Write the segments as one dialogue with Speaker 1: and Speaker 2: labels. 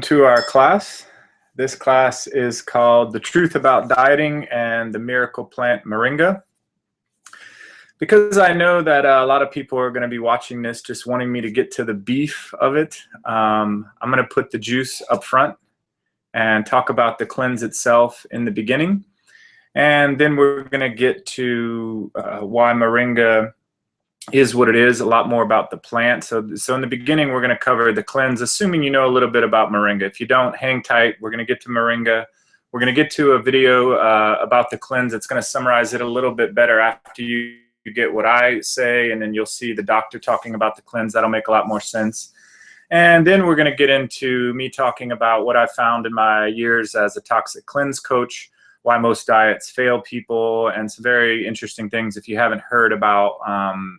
Speaker 1: To our class. This class is called The Truth About Dieting and the Miracle Plant Moringa. Because I know that a lot of people are going to be watching this just wanting me to get to the beef of it, I'm going to put the juice up front and talk about the cleanse itself in the beginning. And then we're going to get to why Moringa is what it is, a lot more about the plant. So in the beginning, we're going to cover the cleanse, assuming you know a little bit about Moringa. If you don't, hang tight. We're going to get to Moringa. We're going to get to a video about the cleanse. It's going to summarize it a little bit better after you get what I say, and then you'll see the doctor talking about the cleanse. That'll make a lot more sense. And then we're going to get into me talking about what I found in my years as a toxic cleanse coach, why most diets fail people, and some very interesting things if you haven't heard about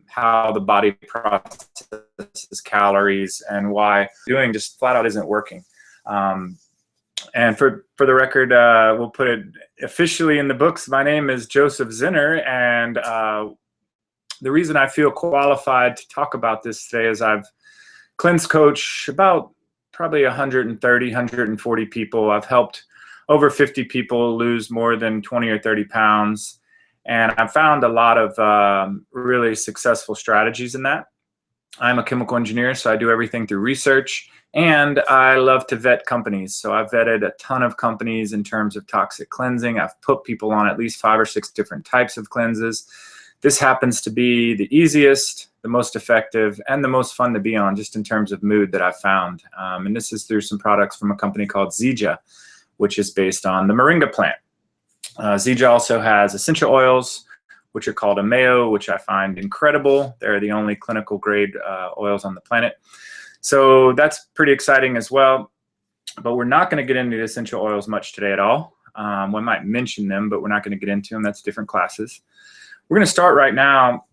Speaker 1: how the body processes calories and why doing just flat out isn't working. And for the record, we'll put it officially in the books. My name is Joseph Zenner, and the reason I feel qualified to talk about this today is I've cleanse coached about probably 130, 140 people. I've helped over 50 people lose more than 20 or 30 pounds. And I've found a lot of really successful strategies in that. I'm a chemical engineer, so I do everything through research. And I love to vet companies. So I've vetted a ton of companies in terms of toxic cleansing. I've put people on at least 5 or 6 different types of cleanses. This happens to be the easiest, the most effective, and the most fun to be on just in terms of mood that I've found. And this is through some products from a company called Zenner, which is based on the Moringa plant. Zenner also has essential oils, which are called ameo, which I find incredible. They're the only clinical grade oils on the planet. So that's pretty exciting as well. But we're not going to get into the essential oils much today at all. We might mention them, but we're not going to get into them. That's different classes. We're going to start right now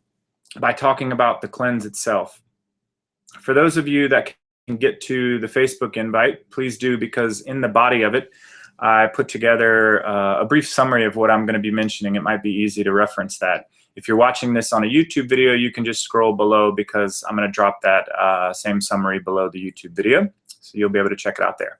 Speaker 1: by talking about the cleanse itself. For those of you that can get to the Facebook invite, please do, because in the body of it, I put together a brief summary of what I'm going to be mentioning. It might be easy to reference that. If you're watching this on a YouTube video, you can just scroll below because I'm going to drop that same summary below the YouTube video. So you'll be able to check it out there.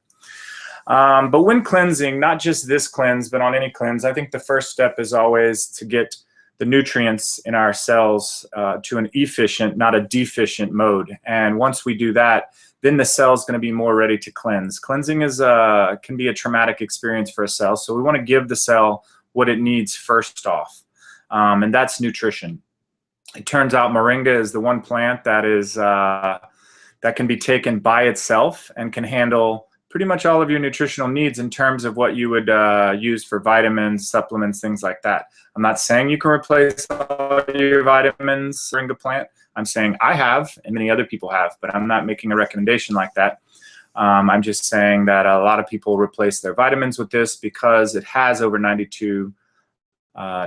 Speaker 1: But when cleansing, not just this cleanse, but on any cleanse, I think the first step is always to get the nutrients in our cells to an efficient, not a deficient mode. And once we do that, then the cell is going to be more ready to cleanse. Cleansing is can be a traumatic experience for a cell, so we want to give the cell what it needs first off, and that's nutrition. It turns out Moringa is the one plant that is that can be taken by itself and can handle pretty much all of your nutritional needs in terms of what you would use for vitamins, supplements, things like that. I'm not saying you can replace all your vitamins, Moringa plant. I'm saying I have, and many other people have, but I'm not making a recommendation like that. I'm just saying that a lot of people replace their vitamins with this because it has over 92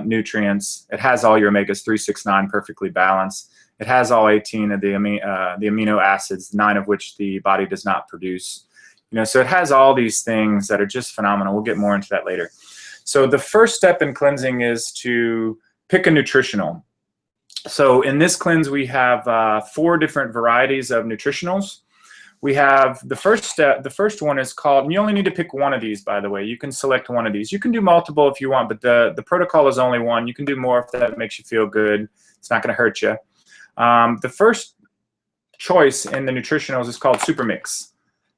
Speaker 1: nutrients. It has all your omegas 3, 6, 9 perfectly balanced. It has all 18 of the amino acids, 9 of which the body does not produce. You know, so it has all these things that are just phenomenal. We'll get more into that later. So the first step in cleansing is to pick a nutritional. So in this cleanse, we have 4 different varieties of nutritionals. We have the first step. The first one is called, and you only need to pick one of these, by the way. You can select one of these. You can do multiple if you want, but the protocol is only one. You can do more if that makes you feel good. It's not going to hurt you. The first choice in the nutritionals is called Super Mix.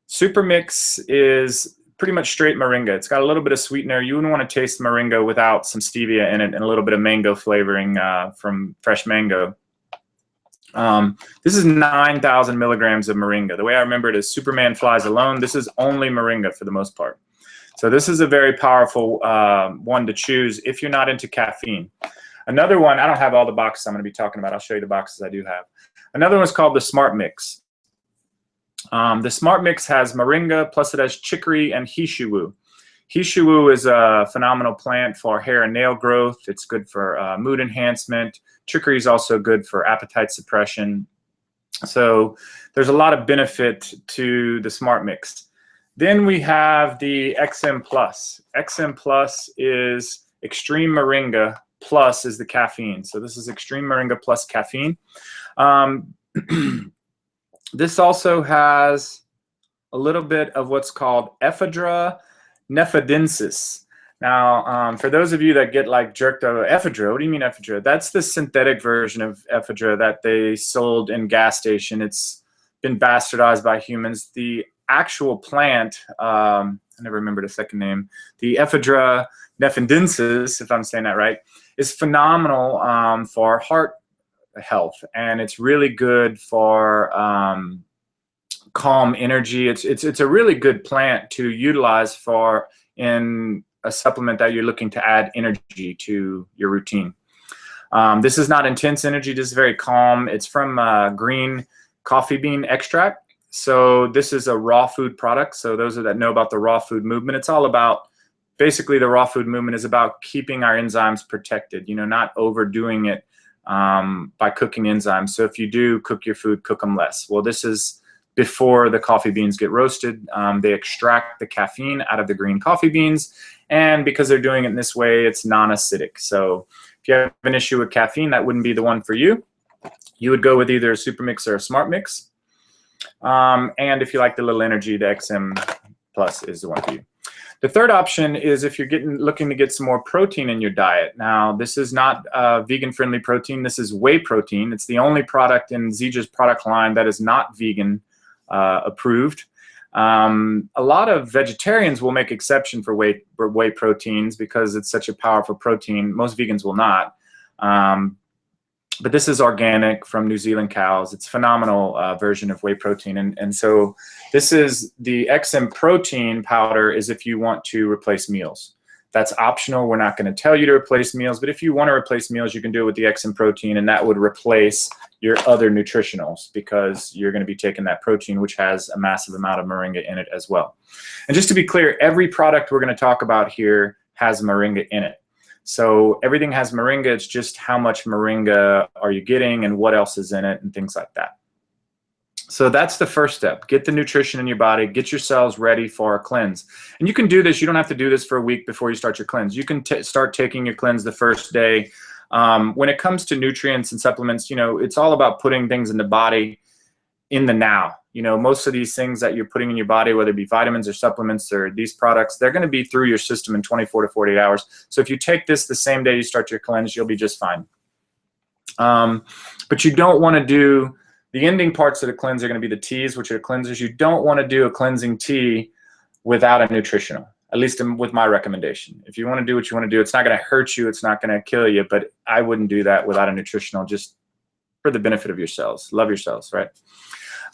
Speaker 1: Super Mix is pretty much straight Moringa. It's got a little bit of sweetener. You wouldn't want to taste Moringa without some stevia in it and a little bit of mango flavoring from fresh mango. This is 9,000 milligrams of Moringa. The way I remember it is Superman flies alone. This is only Moringa for the most part. So this is a very powerful one to choose if you're not into caffeine. Another one, I don't have all the boxes I'm going to be talking about. I'll show you the boxes I do have. Another one is called the Smart Mix. The Smart Mix has Moringa, plus it has chicory and hishiwu. Hishiwu is a phenomenal plant for hair and nail growth. It's good for mood enhancement. Chicory is also good for appetite suppression. So there's a lot of benefit to the Smart Mix. Then we have the XM Plus. XM Plus is Extreme Moringa, plus is the caffeine. So this is Extreme Moringa plus caffeine. This also has a a little bit of what's called ephedra nefadensis. Now, for those of you that get like jerked over, ephedra, what do you mean ephedra? That's the synthetic version of ephedra that they sold in gas station. It's been bastardized by humans. The actual plant, I never remember the second name, the ephedra nefadensis, if I'm saying that right, is phenomenal for heart health, and it's really good for calm energy. It's a really good plant to utilize for in a supplement that you're looking to add energy to your routine. This is not intense energy. This is very calm. It's from green coffee bean extract. So this is a raw food product. So those that know about the raw food movement, it's all about, basically the raw food movement is about keeping our enzymes protected, you know, not overdoing it by cooking enzymes. So if you do cook your food, cook them less. Well, this is before the coffee beans get roasted. They extract the caffeine out of the green coffee beans, and because they're doing it in this way, it's non-acidic. So if you have an issue with caffeine, that wouldn't be the one for you. You would go with either a super mix or a smart mix. And if you like the little energy, the XM Plus is the one for you. The third option is if you're looking to get some more protein in your diet. Now, this is not vegan-friendly protein. This is whey protein. It's the only product in Zedra's product line that is not vegan approved. A lot of vegetarians will make exception for whey proteins because it's such a powerful protein. Most vegans will not. But this is organic from New Zealand cows. It's a phenomenal version of whey protein. And so this is the XM protein powder is if you want to replace meals. That's optional. We're not going to tell you to replace meals, but if you want to replace meals, you can do it with the XM protein, and that would replace your other nutritionals because you're going to be taking that protein, which has a massive amount of moringa in it as well. And just to be clear, every product we're going to talk about here has moringa in it. So everything has moringa. It's just how much moringa are you getting and what else is in it and things like that. So that's the first step. Get the nutrition in your body. Get your cells ready for a cleanse. And you can do this. You don't have to do this for a week before you start your cleanse. You can start taking your cleanse the first day. When it comes to nutrients and supplements, you know, it's all about putting things in the body in the now. You know, most of these things that you're putting in your body, whether it be vitamins or supplements or these products, they're going to be through your system in 24 to 48 hours. So if you take this the same day you start your cleanse, you'll be just fine. But you don't want to do, the ending parts of the cleanse are going to be the teas, which are cleansers. You don't want to do a cleansing tea without a nutritional, at least with my recommendation. If you want to do what you want to do, it's not going to hurt you, it's not going to kill you, but I wouldn't do that without a nutritional, just for the benefit of your cells. Love your cells, right?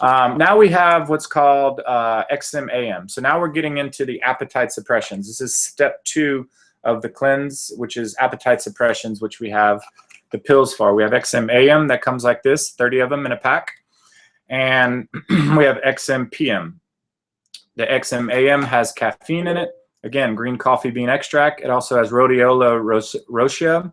Speaker 1: Now we have what's called XMAM. So now we're getting into the appetite suppressions. This is step 2 of the cleanse, which is appetite suppressions, which we have the pills for. We have XMAM that comes like this, 30 of them in a pack. And we have XMPM. The XMAM has caffeine in it. Again, green coffee bean extract. It also has rhodiola rosea,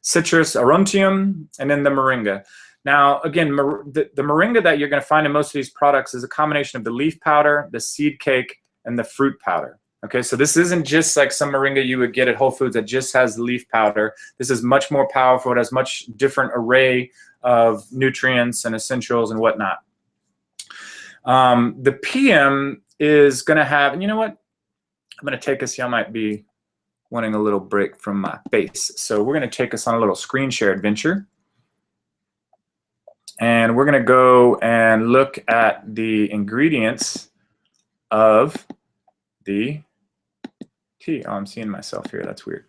Speaker 1: citrus aurantium, and then the moringa. Now, again, the moringa that you're going to find in most of these products is a combination of the leaf powder, the seed cake, and the fruit powder. Okay, so this isn't just like some moringa you would get at Whole Foods that just has the leaf powder. This is much more powerful. It has much different array of nutrients and essentials and whatnot. The PM is going to have, and you know what? I'm going to take us, y'all might be wanting a little break from my face. So we're going to take us on a little screen share adventure. And we're going to go and look at the ingredients of the tea. Oh, I'm seeing myself here. That's weird.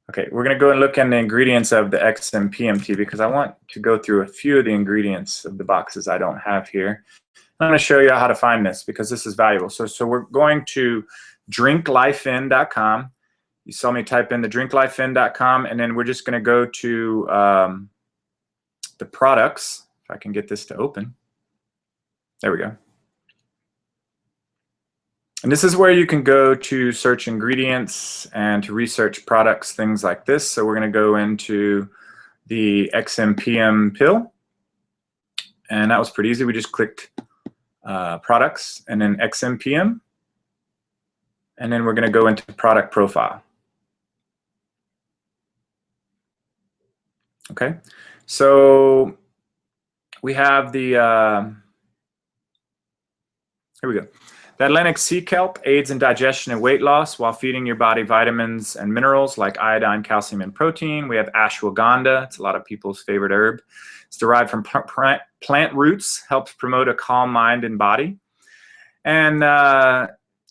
Speaker 1: Okay, we're going to go and look at the ingredients of the XMPM tea because I want to go through a few of the ingredients of the boxes I don't have here. I'm going to show you how to find this because this is valuable. So we're going to drinklifein.com. You saw me type in the drinklifein.com, and then we're just going to go to the products. If I can get this to open. There we go. And this is where you can go to search ingredients and to research products, things like this. So we're going to go into the XMPM pill. And that was pretty easy. We just clicked products and then XMPM. And then we're going to go into product profile. Okay, so we have the Here we go. The Atlantic sea kelp aids in digestion and weight loss while feeding your body vitamins and minerals like iodine, calcium, and protein. We have ashwagandha. It's a lot of people's favorite herb. It's derived from plant roots, helps promote a calm mind and body. And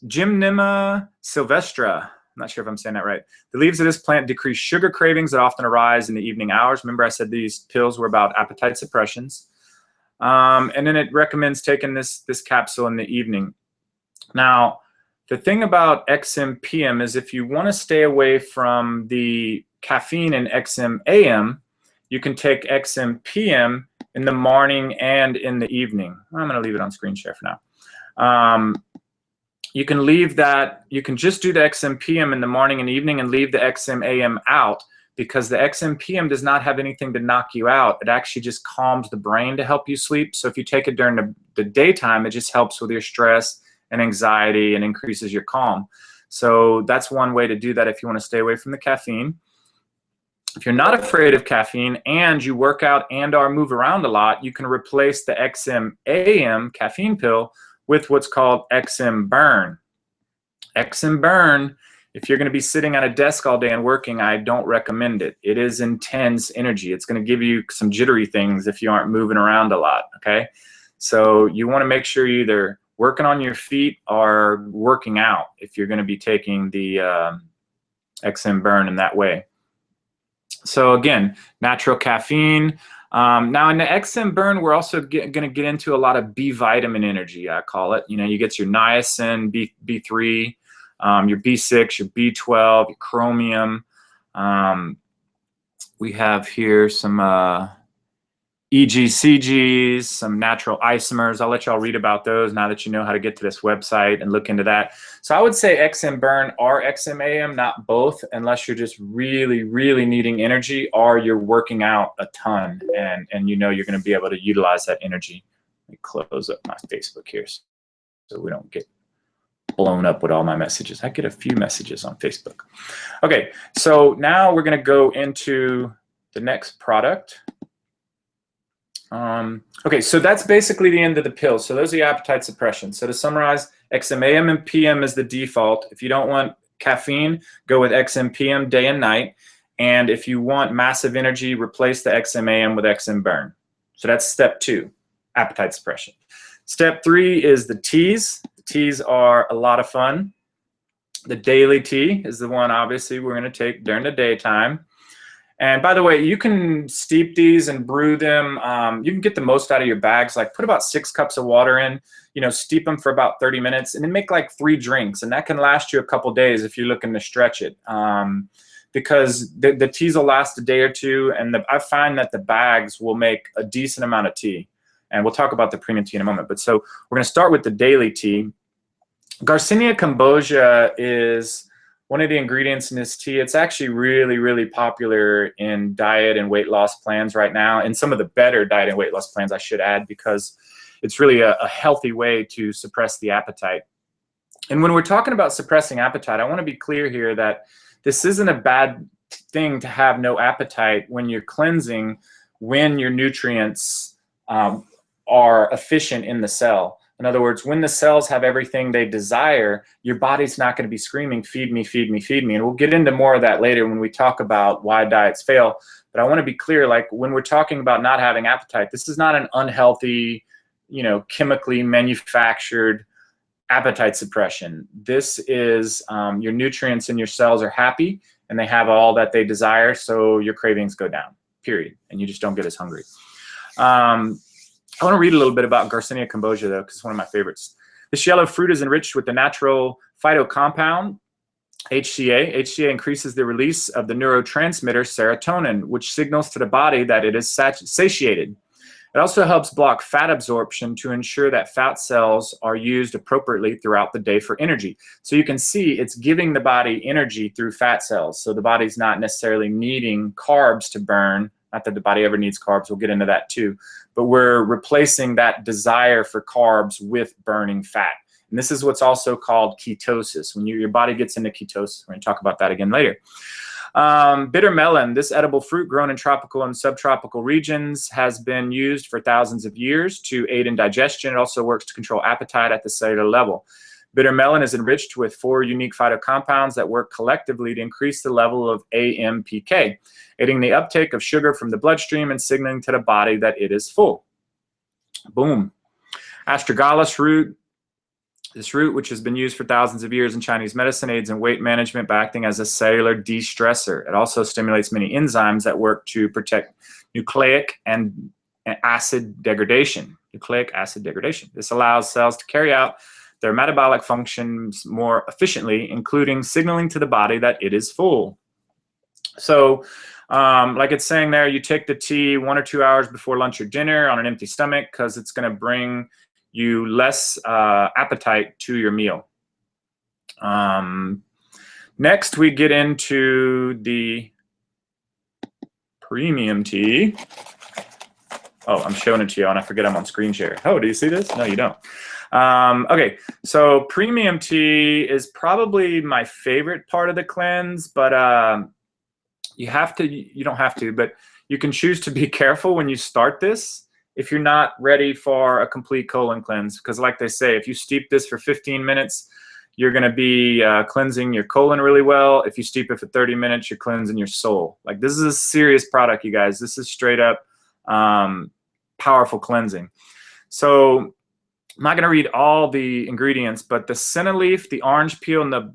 Speaker 1: Gymnema sylvestra, I'm not sure if I'm saying that right. The leaves of this plant decrease sugar cravings that often arise in the evening hours. Remember I said these pills were about appetite suppressions. And then it recommends taking this capsule in the evening. Now, the thing about XMPM is if you want to stay away from the caffeine in XMAM, you can take XMPM in the morning and in the evening. I'm going to leave it on screen share for now. You can leave that, you can just do the XMPM in the morning and evening and leave the XMAM out, because the XMPM does not have anything to knock you out. It actually just calms the brain to help you sleep. So if you take it during the daytime, it just helps with your stress and anxiety and increases your calm. So that's one way to do that if you want to stay away from the caffeine. If you're not afraid of caffeine and you work out and or move around a lot, you can replace the XMAM caffeine pill with what's called XM Burn. XM Burn, if you're going to be sitting at a desk all day and working, I don't recommend it. It is intense energy. It's going to give you some jittery things if you aren't moving around a lot, okay? So you want to make sure you're either working on your feet or working out if you're going to be taking the XM Burn in that way. So again, natural caffeine. Now in the XM Burn, we're also going to get into a lot of B vitamin energy, I call it. You know, you get your niacin, B3, your B6, your B12, your chromium. We have here some EGCGs, some natural isomers. I'll let y'all read about those now that you know how to get to this website and look into that. So I would say XM Burn or XMAM, not both, unless you're just really, really needing energy or you're working out a ton and you know you're going to be able to utilize that energy. Let me close up my Facebook here so we don't get blown up with all my messages. I get a few messages on Facebook. Okay, so now we're going to go into the next product. Okay, so that's basically the end of the pill. So those are your appetite suppression. So to summarize, XMAM and PM is the default. If you don't want caffeine, go with XMPM day and night. And if you want massive energy, replace the XMAM with XM Burn. So that's step 2, appetite suppression. Step 3 is the teas. The teas are a lot of fun. The daily tea is the one, obviously, we're going to take during the daytime. And by the way, you can steep these and brew them. You can get the most out of your bags. Like put about 6 cups of water in, you know, steep them for about 30 minutes and then make like 3 drinks. And that can last you a couple days if you're looking to stretch it. Because the teas will last a day or two. And I find that the bags will make a decent amount of tea. And we'll talk about the premium tea in a moment. But so we're going to start with the daily tea. Garcinia cambogia is one of the ingredients in this tea. It's actually really, really popular in diet and weight loss plans right now, and some of the better diet and weight loss plans, I should add, because it's really a healthy way to suppress the appetite. And when we're talking about suppressing appetite, I want to be clear here that this isn't a bad thing to have no appetite when you're cleansing, when your nutrients are efficient in the cell. In other words, when the cells have everything they desire, your body's not going to be screaming, feed me, feed me, feed me. And we'll get into more of that later when we talk about why diets fail. But I want to be clear, like when we're talking about not having appetite, this is not an unhealthy, you know, chemically manufactured appetite suppression. This is your nutrients in your cells are happy and they have all that they desire, so your cravings go down, period. And you just don't get as hungry. I want to read a little bit about Garcinia cambogia, though, because it's one of my favorites. This yellow fruit is enriched with the natural phytocompound, HCA. HCA increases the release of the neurotransmitter serotonin, which signals to the body that it is satiated. It also helps block fat absorption to ensure that fat cells are used appropriately throughout the day for energy. So you can see it's giving the body energy through fat cells. So the body's not necessarily needing carbs to burn. Not that the body ever needs carbs, we'll get into that too. But we're replacing that desire for carbs with burning fat. And this is what's also called ketosis. When your body gets into ketosis, we're going to talk about that again later. Bitter melon, this edible fruit grown in tropical and subtropical regions, has been used for thousands of years to aid in digestion. It also works to control appetite at the cellular level. Bitter melon is enriched with 4 unique phytocompounds that work collectively to increase the level of AMPK, aiding the uptake of sugar from the bloodstream and signaling to the body that it is full. Boom. Astragalus root. This root, which has been used for thousands of years in Chinese medicine, aids in weight management by acting as a cellular de-stressor. It also stimulates many enzymes that work to protect nucleic acid degradation. Nucleic acid degradation. This allows cells to carry out their metabolic functions more efficiently, including signaling to the body that it is full. So, like it's saying there, you take the tea 1 or 2 hours before lunch or dinner on an empty stomach because it's going to bring you less appetite to your meal. Next, we get into the premium tea. Oh, I'm showing it to you, and I forget I'm on screen share. Oh, do you see this? No, you don't. Okay, so premium tea is probably my favorite part of the cleanse, but you don't have to, but you can choose to be careful when you start this if you're not ready for a complete colon cleanse. Because like they say, if you steep this for 15 minutes, you're going to be cleansing your colon really well. If you steep it for 30 minutes, you're cleansing your soul. Like, this is a serious product, you guys. This is straight up powerful cleansing. So I'm not going to read all the ingredients, but the senna leaf, the orange peel, and the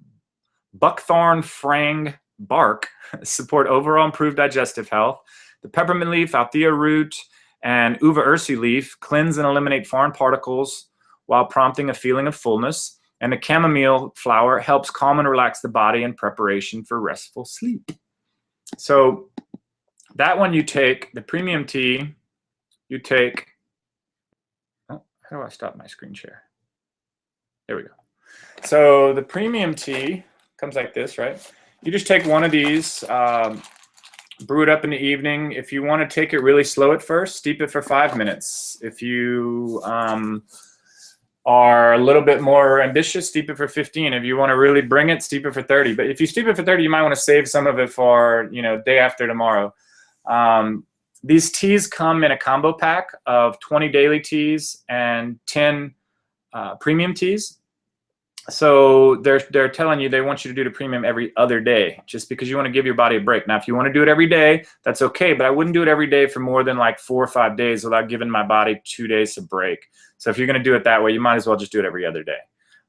Speaker 1: buckthorn frang bark support overall improved digestive health. The peppermint leaf, althea root, and uva ursi leaf cleanse and eliminate foreign particles while prompting a feeling of fullness. And the chamomile flower helps calm and relax the body in preparation for restful sleep. So that one you take, the premium tea, you take, oh, how do I stop my screen share? There we go. So the premium tea comes like this, right? You just take one of these, brew it up in the evening. If you want to take it really slow at first, steep it for 5 minutes. If you are a little bit more ambitious, steep it for 15. If you want to really bring it, steep it for 30. But if you steep it for 30, you might want to save some of it for, day after tomorrow. These teas come in a combo pack of 20 daily teas and 10 premium teas. So they're telling you they want you to do the premium every other day, just because you want to give your body a break. Now, if you want to do it every day, that's okay, but I wouldn't do it every day for more than like 4 or 5 days without giving my body 2 days to break. So if you're going to do it that way, you might as well just do it every other day.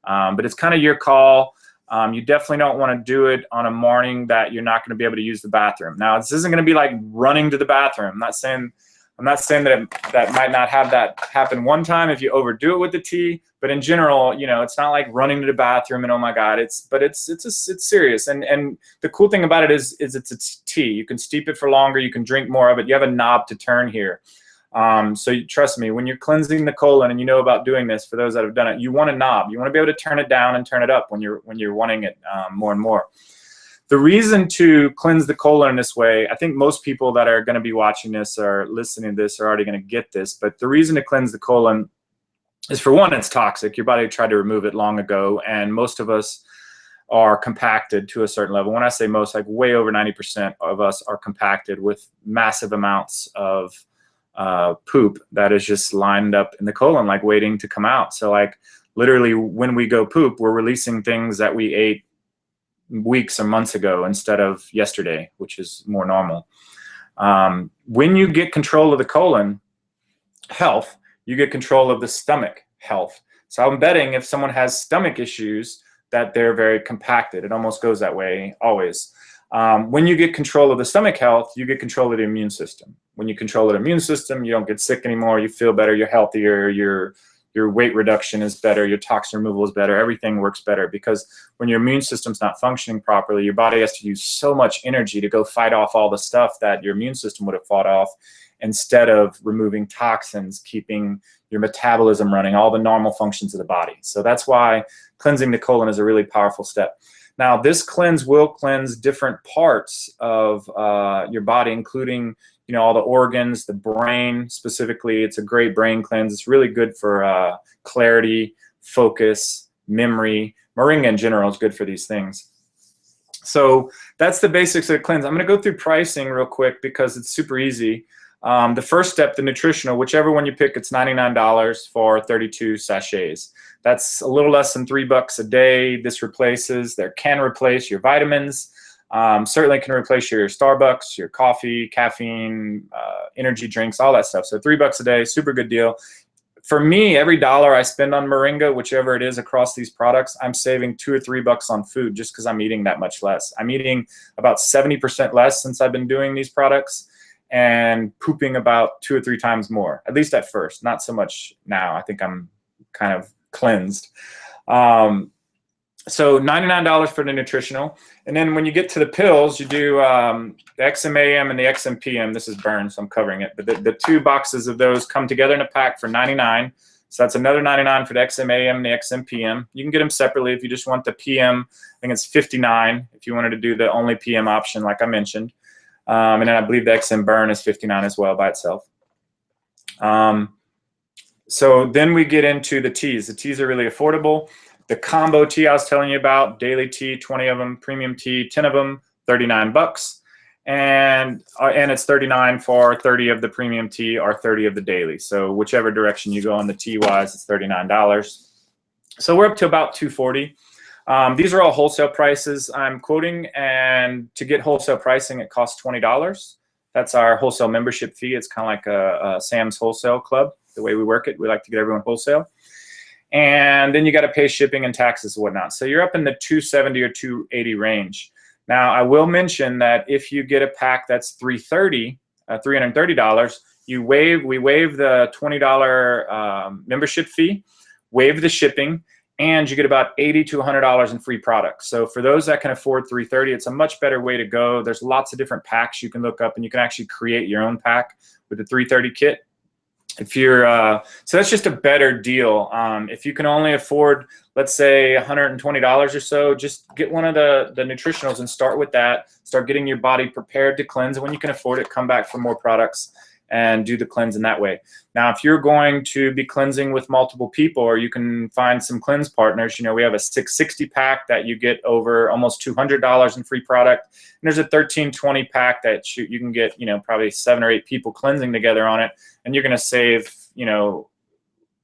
Speaker 1: But it's kind of your call. You definitely don't want to do it on a morning that you're not going to be able to use the bathroom. Now, this isn't going to be like running to the bathroom. I'm not saying that that might not have that happen one time if you overdo it with the tea, but in general, it's not like running to the bathroom and oh my God, it's serious. And the cool thing about it is it's a tea. You can steep it for longer. You can drink more of it. You have a knob to turn here. So trust me, when you're cleansing the colon, and you know about doing this, for those that have done it, you want a knob. You want to be able to turn it down and turn it up when you're wanting it more and more. The reason to cleanse the colon in this way, I think most people that are going to be watching this or listening to this are already going to get this, but the reason to cleanse the colon is, for one, it's toxic. Your body tried to remove it long ago, and most of us are compacted to a certain level. When I say most, like way over 90% of us are compacted with massive amounts of poop that is just lined up in the colon, like waiting to come out. So like literally when we go poop, we're releasing things that we ate weeks or months ago instead of yesterday, which is more normal. When you get control of the colon health, you get control of the stomach health. So I'm betting if someone has stomach issues that they're very compacted. It almost goes that way always. When you get control of the stomach health, you get control of the immune system. When you control the immune system, you don't get sick anymore, you feel better, you're healthier, your weight reduction is better, your toxin removal is better, everything works better, because when your immune system's not functioning properly, your body has to use so much energy to go fight off all the stuff that your immune system would have fought off, instead of removing toxins, keeping your metabolism running, all the normal functions of the body. So that's why cleansing the colon is a really powerful step. Now, this cleanse will cleanse different parts of your body, including all the organs, the brain specifically. It's a great brain cleanse. It's really good for clarity, focus, memory. Moringa in general is good for these things. So that's the basics of the cleanse. I'm going to go through pricing real quick because it's super easy. The first step, the nutritional, whichever one you pick, it's $99 for 32 sachets. That's a little less than $3 a day. This can replace your vitamins. Certainly can replace your Starbucks, your coffee, caffeine, energy drinks, all that stuff. So $3 a day, super good deal. For me, every dollar I spend on Moringa, whichever it is across these products, I'm saving $2 or $3 on food just because I'm eating that much less. I'm eating about 70% less since I've been doing these products and pooping about 2 or 3 times more, at least at first, not so much now. I think I'm kind of cleansed. So $99 for the nutritional. And then when you get to the pills, you do the XMAM and the XMPM. This is burned, so I'm covering it. But the 2 boxes of those come together in a pack for $99. So that's another $99 for the XMAM and the XMPM. You can get them separately if you just want the PM. I think it's $59 if you wanted to do the only PM option like I mentioned. And then I believe the XM Burn is $59 as well by itself. So then we get into the teas. The teas are really affordable. The combo tea I was telling you about, daily tea, 20 of them, premium tea, 10 of them, $39. And it's $39 for 30 of the premium tea or 30 of the daily. So whichever direction you go on the tea wise, it's $39. So we're up to about $240. These are all wholesale prices I'm quoting, and to get wholesale pricing, it costs $20. That's our wholesale membership fee. It's kind of like a Sam's Wholesale Club, the way we work it. We like to get everyone wholesale. And then you got to pay shipping and taxes and whatnot. So you're up in the $270 or $280 range. Now, I will mention that if you get a pack that's $330, we waive the $20 membership fee, waive the shipping, and you get about $80 to $100 in free products. So for those that can afford $330, it's a much better way to go. There's lots of different packs you can look up, and you can actually create your own pack with the $330 kit. If you're so that's just a better deal. If you can only afford, let's say, $120 or so, just get one of the nutritionals and start with that. Start getting your body prepared to cleanse, and when you can afford it, come back for more products and do the cleanse in that way. Now, if you're going to be cleansing with multiple people, or you can find some cleanse partners, we have a 660 pack that you get over almost $200 in free product. And there's a 1320 pack that you can get, probably 7 or 8 people cleansing together on it. And you're going to save,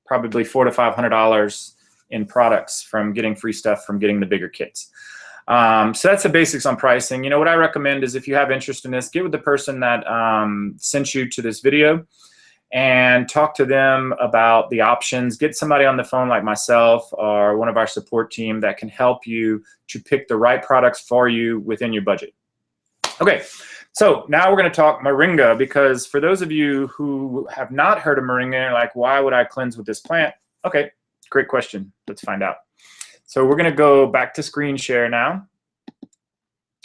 Speaker 1: probably $400 to $500 in products from getting free stuff from getting the bigger kits. So that's the basics on pricing. What I recommend is if you have interest in this, get with the person that sent you to this video and talk to them about the options. Get somebody on the phone like myself or one of our support team that can help you to pick the right products for you within your budget. Okay, so now we're going to talk Moringa, because for those of you who have not heard of Moringa, like, why would I cleanse with this plant? Okay, great question. Let's find out. So we're going to go back to screen share now.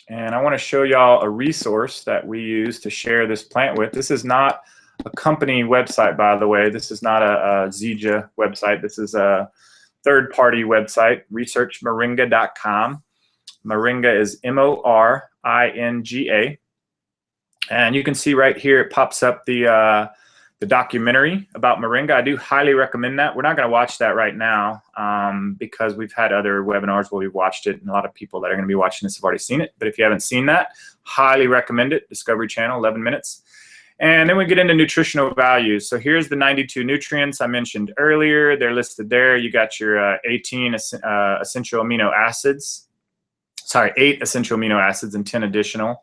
Speaker 1: And I want to show y'all a resource that we use to share this plant with. This is not a company website, by the way. This is not a Zija website. This is a third-party website, researchmoringa.com. Moringa is M-O-R-I-N-G-A. And you can see right here it pops up the documentary about Moringa. I do highly recommend that. We're not going to watch that right now because we've had other webinars where we've watched it, and a lot of people that are going to be watching this have already seen it. But if you haven't seen that, highly recommend it. Discovery Channel, 11 minutes. And then we get into nutritional values. So here's the 92 nutrients I mentioned earlier. They're listed there. You got your 18 essential amino acids. Sorry, 8 essential amino acids and 10 additional.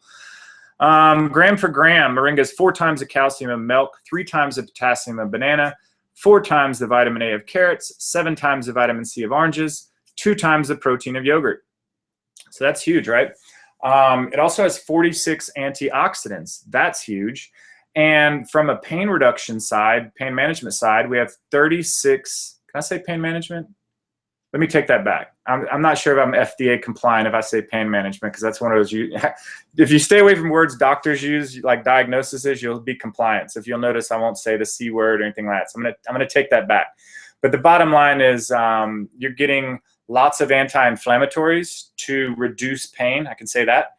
Speaker 1: Gram for gram, Moringa is 4 times the calcium of milk, 3 times the potassium of banana, 4 times the vitamin A of carrots, 7 times the vitamin C of oranges, 2 times the protein of yogurt. So that's huge, right? It also has 46 antioxidants. That's huge. And from a pain reduction side, pain management side, we have 36. Can I say pain management? Let me take that back. I'm not sure if I'm FDA compliant if I say pain management, because that's one of those, if you stay away from words doctors use, like diagnoses, you'll be compliant. So if you'll notice, I won't say the C word or anything like that. So I'm gonna take that back. But the bottom line is you're getting lots of anti-inflammatories to reduce pain, I can say that.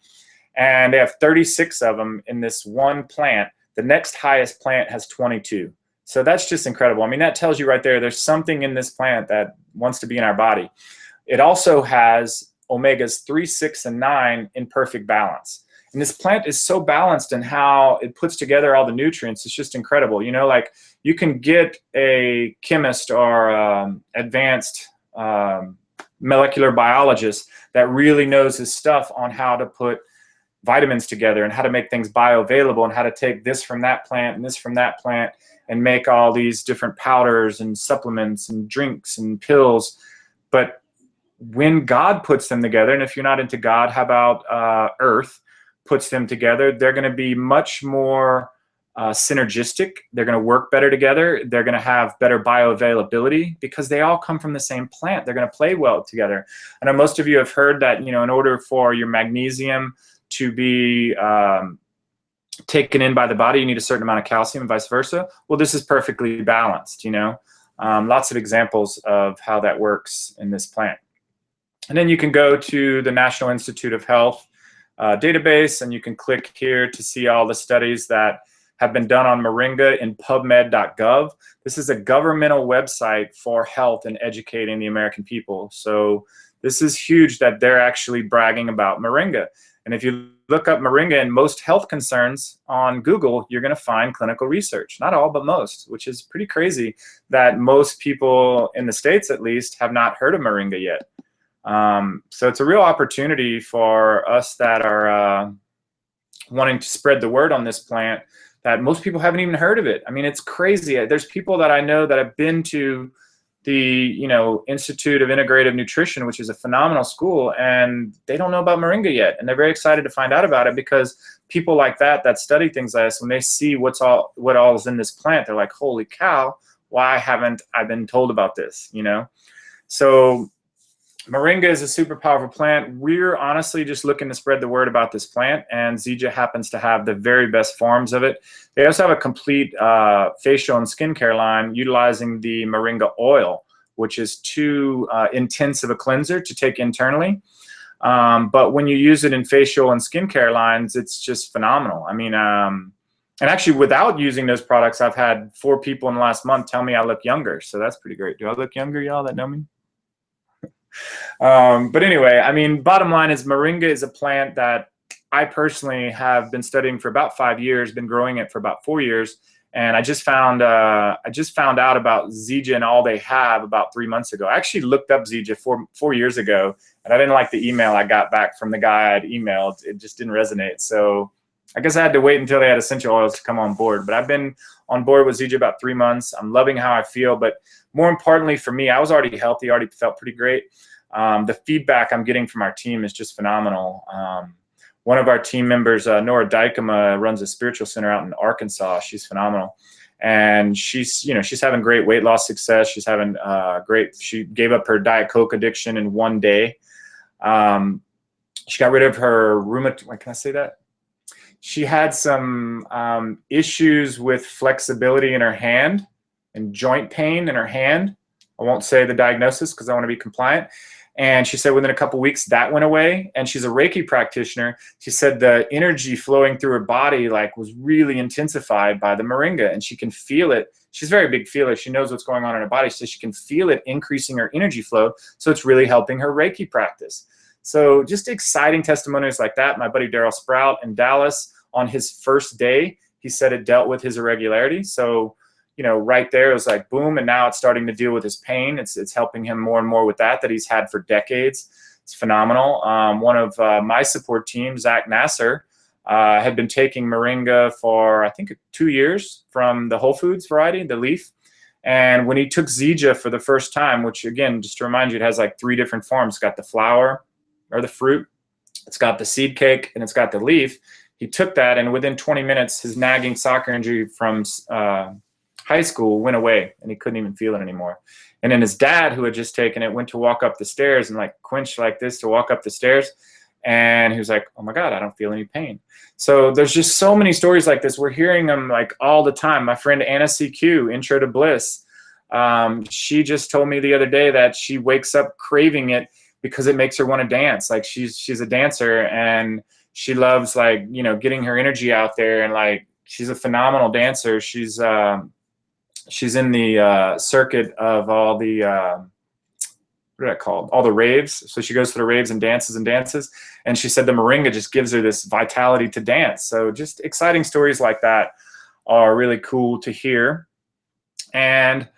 Speaker 1: And they have 36 of them in this one plant. The next highest plant has 22. So that's just incredible. I mean, that tells you right there, there's something in this plant that wants to be in our body. it also has omegas 3, 6, and 9 in perfect balance. And this plant is so balanced in how it puts together all the nutrients. It's just incredible. You know, like you can get a chemist or advanced molecular biologist that really knows his stuff on how to put vitamins together and how to make things bioavailable and how to take this from that plant and this from that plant and make all these different powders and supplements and drinks and pills. But when God puts them together, and if you're not into God, how about Earth puts them together, they're going to be much more synergistic. They're going to work better together. They're going to have better bioavailability because they all come from the same plant. They're going to play well together. I know most of you have heard that, you know, in order for your magnesium to be taken in by the body, you need a certain amount of calcium and vice versa. Well, this is perfectly balanced, you know. Lots of examples of how that works in this plant. And then you can go to the National Institute of Health database, and you can click here to see all the studies that have been done on Moringa in pubmed.gov. This is a governmental website for health and educating the American people. So this is huge that they're actually bragging about Moringa. And if you look up Moringa and most health concerns on Google, you're going to find clinical research. Not all, but most, which is pretty crazy that most people in the States, at least, have not heard of Moringa yet. So it's a real opportunity for us that are wanting to spread the word on this plant that most people haven't even heard of it. I mean, it's crazy. There's people that I know that have been to the, you know, Institute of Integrative Nutrition, which is a phenomenal school, and they don't know about Moringa yet. And they're very excited to find out about it because people like that study things like this, when they see what all is in this plant, they're like, holy cow, why haven't I been told about this, you know? So Moringa is a super powerful plant. We're honestly just looking to spread the word about this plant, and Zija happens to have the very best forms of it. They also have a complete facial and skincare line utilizing the Moringa oil, which is too intense of a cleanser to take internally. But when you use it in facial and skincare lines, it's just phenomenal. I mean, and actually without using those products, I've had 4 people in the last month tell me I look younger. So that's pretty great. Do I look younger, y'all that know me? But anyway, I mean, bottom line is Moringa is a plant that I personally have been studying for about 5 years, been growing it for about 4 years, and I just found out about Zija and all they have about 3 months ago. I actually looked up Zija 4 years ago, and I didn't like the email I got back from the guy I'd emailed. It just didn't resonate. So I guess I had to wait until they had essential oils to come on board. But I've been on board with Zija about 3 months. I'm loving how I feel, but more importantly for me, I was already healthy, already felt pretty great. The feedback I'm getting from our team is just phenomenal. One of our team members, Nora Dykema, runs a spiritual center out in Arkansas. She's phenomenal, and she's having great weight loss success. She's having she gave up her Diet Coke addiction in 1 day. She got rid of her rheumatoid. Can I say that? She had some issues with flexibility in her hand and joint pain in her hand. I won't say the diagnosis because I want to be compliant. And she said within a couple weeks that went away. And she's a Reiki practitioner. She said the energy flowing through her body was really intensified by the Moringa, and she can feel it. She's a very big feeler. She knows what's going on in her body, so she can feel it increasing her energy flow. So it's really helping her Reiki practice. So just exciting testimonies like that. My buddy Daryl Sprout in Dallas, on his first day, he said it dealt with his irregularity. So, you know, right there it was like boom, and now it's starting to deal with his pain. It's helping him more and more with that he's had for decades. It's phenomenal. One of my support team, Zach Nasser, had been taking Moringa for I think 2 years from the Whole Foods variety, the leaf. And when he took Zija for the first time, which again, just to remind you, it has like 3 different forms. It's got the flower or the fruit, it's got the seed cake, and it's got the leaf. He took that, and within 20 minutes, his nagging soccer injury from high school went away, and he couldn't even feel it anymore. And then his dad, who had just taken it, went to walk up the stairs and quenched like this to walk up the stairs. And he was like, oh my God, I don't feel any pain. So there's just so many stories like this. We're hearing them all the time. My friend Anna CQ, Intro to Bliss, she just told me the other day that she wakes up craving it because it makes her want to dance. She's a dancer, and she loves getting her energy out there, and she's a phenomenal dancer. She's in the circuit of all the what are that called? All the raves. So she goes to the raves and dances, and she said the Moringa just gives her this vitality to dance. So just exciting stories like that are really cool to hear. And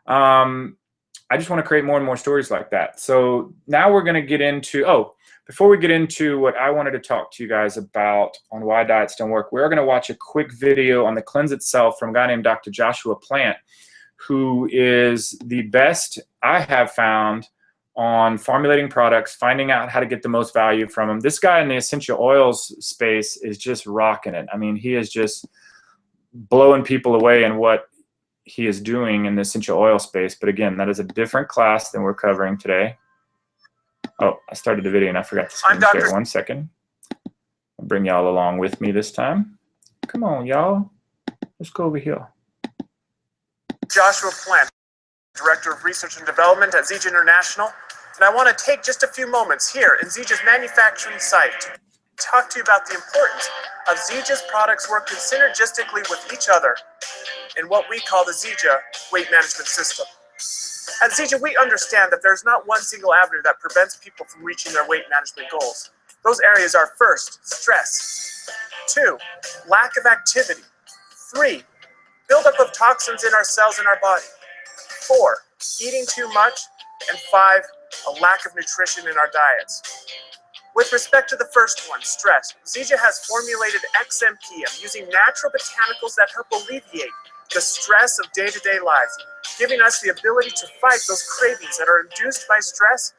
Speaker 1: I just want to create more and more stories like that. So now we're going to get into, before we get into what I wanted to talk to you guys about on why diets don't work, we're going to watch a quick video on the cleanse itself from a guy named Dr. Joshua Plant, who is the best I have found on formulating products, finding out how to get the most value from them. This guy in the essential oils space is just rocking it. I mean, he is just blowing people away in what he is doing in the essential oil space. But again, that is a different class than we're covering today. Oh, I started the video and I forgot to screen share. 1 second. I'll bring y'all along with me this time. Come on, y'all. Let's go over here.
Speaker 2: Joshua Plant, Director of Research and Development at Zenner International, and I want to take just a few moments here in Zenner's manufacturing site to talk to you about the importance of Zenner's products working synergistically with each other in what we call the Zenner weight management system. At Zenner, we understand that there's not one single avenue that prevents people from reaching their weight management goals. Those areas are: first, stress; 2, lack of activity; 3, buildup of toxins in our cells in our body; 4, eating too much; and 5, a lack of nutrition in our diets. With respect to the first one, stress, Zenner has formulated XMPM using natural botanicals that help alleviate the stress of day-to-day lives, giving us the ability to fight those cravings that are induced by stress,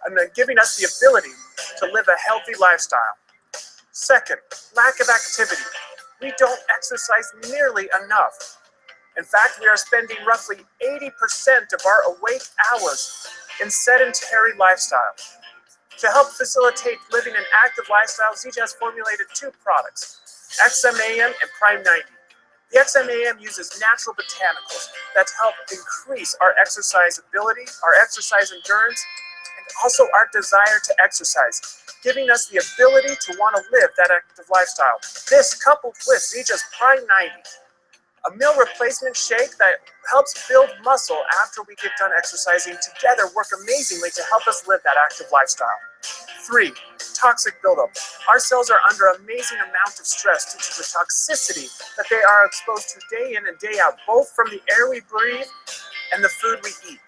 Speaker 2: and then giving us the ability to live a healthy lifestyle. Second, lack of activity. We don't exercise nearly enough. In fact, we are spending roughly 80% of our awake hours in sedentary lifestyle. To help facilitate living an active lifestyle, Zenner has formulated 2 products, XMAM and Prime 90. The XMAM uses natural botanicals that help increase our exercise ability, our exercise endurance, and also our desire to exercise, giving us the ability to want to live that active lifestyle. This, coupled with Zenner's Prime 90, a meal replacement shake that helps build muscle after we get done exercising, together work amazingly to help us live that active lifestyle. 3, toxic buildup. Our cells are under an amazing amount of stress due to the toxicity that they are exposed to day in and day out, both from the air we breathe and the food we eat.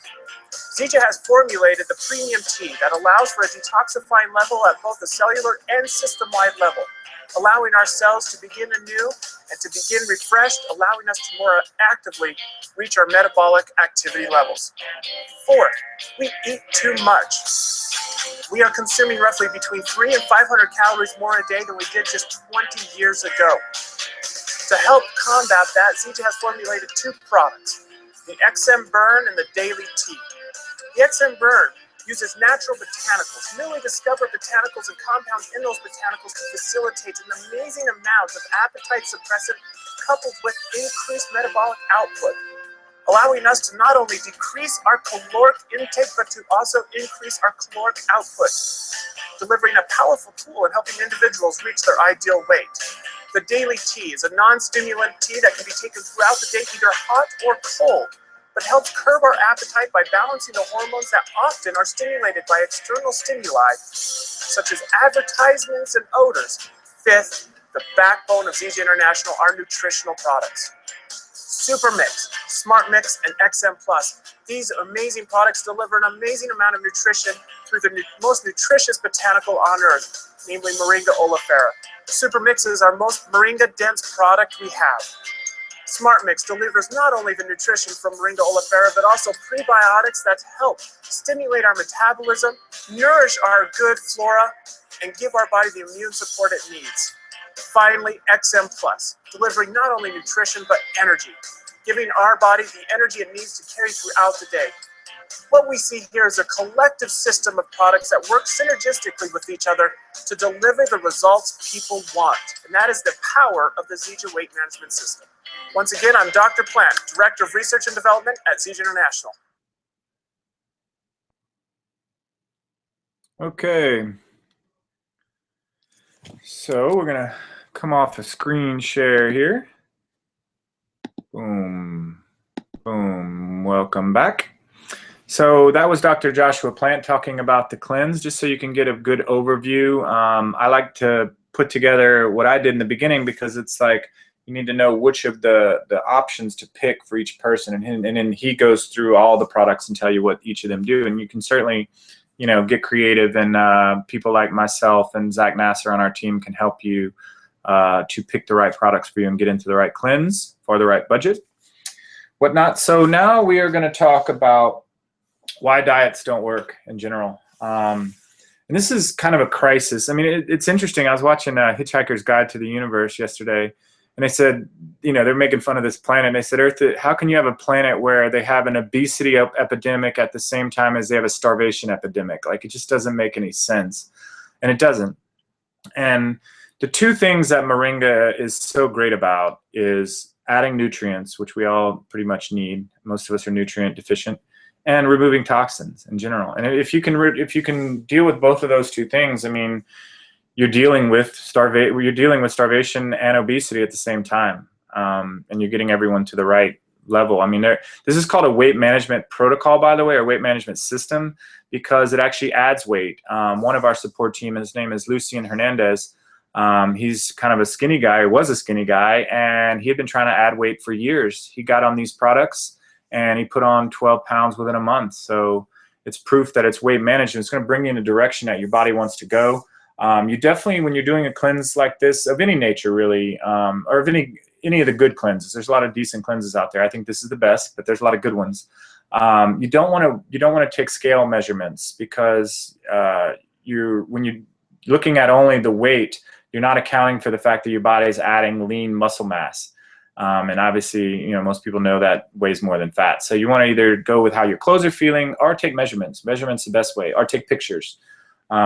Speaker 2: Zenner has formulated the premium tea that allows for a detoxifying level at both the cellular and system-wide level, allowing our cells to begin anew and to begin refreshed, allowing us to more actively reach our metabolic activity levels. 4, we eat too much. We are consuming roughly between 300 and 500 calories more a day than we did just 20 years ago. To help combat that, Zenner has formulated 2 products, the XM Burn and the Daily Tea. The XM Burn uses natural botanicals, newly discovered botanicals and compounds in those botanicals to facilitate an amazing amount of appetite suppressant coupled with increased metabolic output, allowing us to not only decrease our caloric intake, but to also increase our caloric output, delivering a powerful tool in helping individuals reach their ideal weight. The Daily Tea is a non-stimulant tea that can be taken throughout the day, either hot or cold, but helps curb our appetite by balancing the hormones that often are stimulated by external stimuli, such as advertisements and odors. 5th, the backbone of Zenner International are nutritional products. Super Mix, Smart Mix, and XM Plus. These amazing products deliver an amazing amount of nutrition through the most nutritious botanical on earth, namely Moringa oleifera. Super Mix is our most Moringa-dense product we have. Smart Mix delivers not only the nutrition from Moringa oleifera, but also prebiotics that help stimulate our metabolism, nourish our good flora, and give our body the immune support it needs. Finally, XM Plus, delivering not only nutrition, but energy, giving our body the energy it needs to carry throughout the day. What we see here is a collective system of products that work synergistically with each other to deliver the results people want. And that is the power of the Zenner weight management system. Once again, I'm Dr. Plant, Director of Research and Development at Zenner International.
Speaker 1: Okay. So we're going to come off a screen share here. Boom. Boom. Welcome back. So that was Dr. Joshua Plant talking about the cleanse, just so you can get a good overview. I like to put together what I did in the beginning because it's like you need to know which of the options to pick for each person, and then he goes through all the products and tell you what each of them do. And you can certainly, you know, get creative, and people like myself and Zach Nasser on our team can help you to pick the right products for you and get into the right cleanse for the right budget, whatnot. So now we are going to talk about why diets don't work in general. And this is kind of a crisis. I mean, it's interesting. I was watching Hitchhiker's Guide to the Universe yesterday, and they said, you know, they're making fun of this planet. And they said, Earth, how can you have a planet where they have an obesity epidemic at the same time as they have a starvation epidemic? Like, it just doesn't make any sense. And it doesn't. And the two things that Moringa is so great about is adding nutrients, which we all pretty much need. Most of us are nutrient deficient, and removing toxins in general. And if you can deal with both of those two things, I mean, you're dealing with starvation and obesity at the same time, and you're getting everyone to the right level. I mean, this is called a weight management protocol, by the way, or weight management system, because it actually adds weight. One of our support team, his name is Lucian Hernandez. He's kind of a skinny guy, or was a skinny guy, and he had been trying to add weight for years. He got on these products, and he put on 12 pounds within a month. So it's proof that it's weight management. It's going to bring you in a direction that your body wants to go. You definitely, when you're doing a cleanse like this, of any nature really, or of any of the good cleanses, there's a lot of decent cleanses out there. I think this is the best, but there's a lot of good ones. You don't want to take scale measurements, because when you're looking at only the weight, you're not accounting for the fact that your body is adding lean muscle mass. And obviously, you know, most people know that weighs more than fat. So you want to either go with how your clothes are feeling, or take measurements. Measurements the best way, or take pictures.